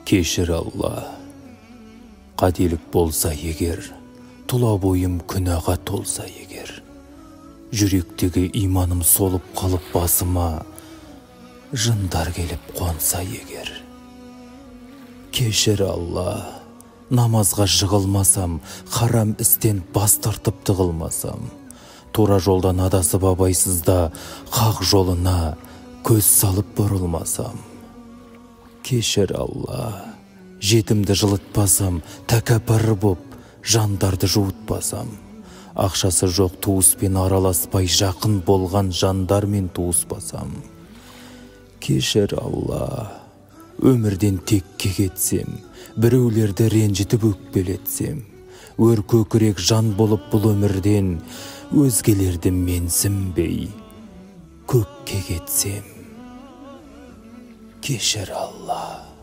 Кешір Алла, қателік болса егер, тұла бойым күнәға толса егер, жүректегі иманым солып қалып басыма, жындар келіп қонса егер. Кешір Алла, намазға жығылмасам, харам істен бас тартып тығылмасам, тура жолдан адасып абайсызда хақ жолына көз салып бұрылмасам. Кешір Алла, жетімді жылытпасам, тәкәппар боп жандарды жуытпасам, ақшасы жоқ туыспен араласпай жақын болған жандармен туыспасам. Кешір Алла, өмірден текке кетсем, біреулерді ренжітіп өкпелетсем, өр көкірек жан болып бұл өмірден өзгелерді менсінбей көкке кетсем. Кешір Алла.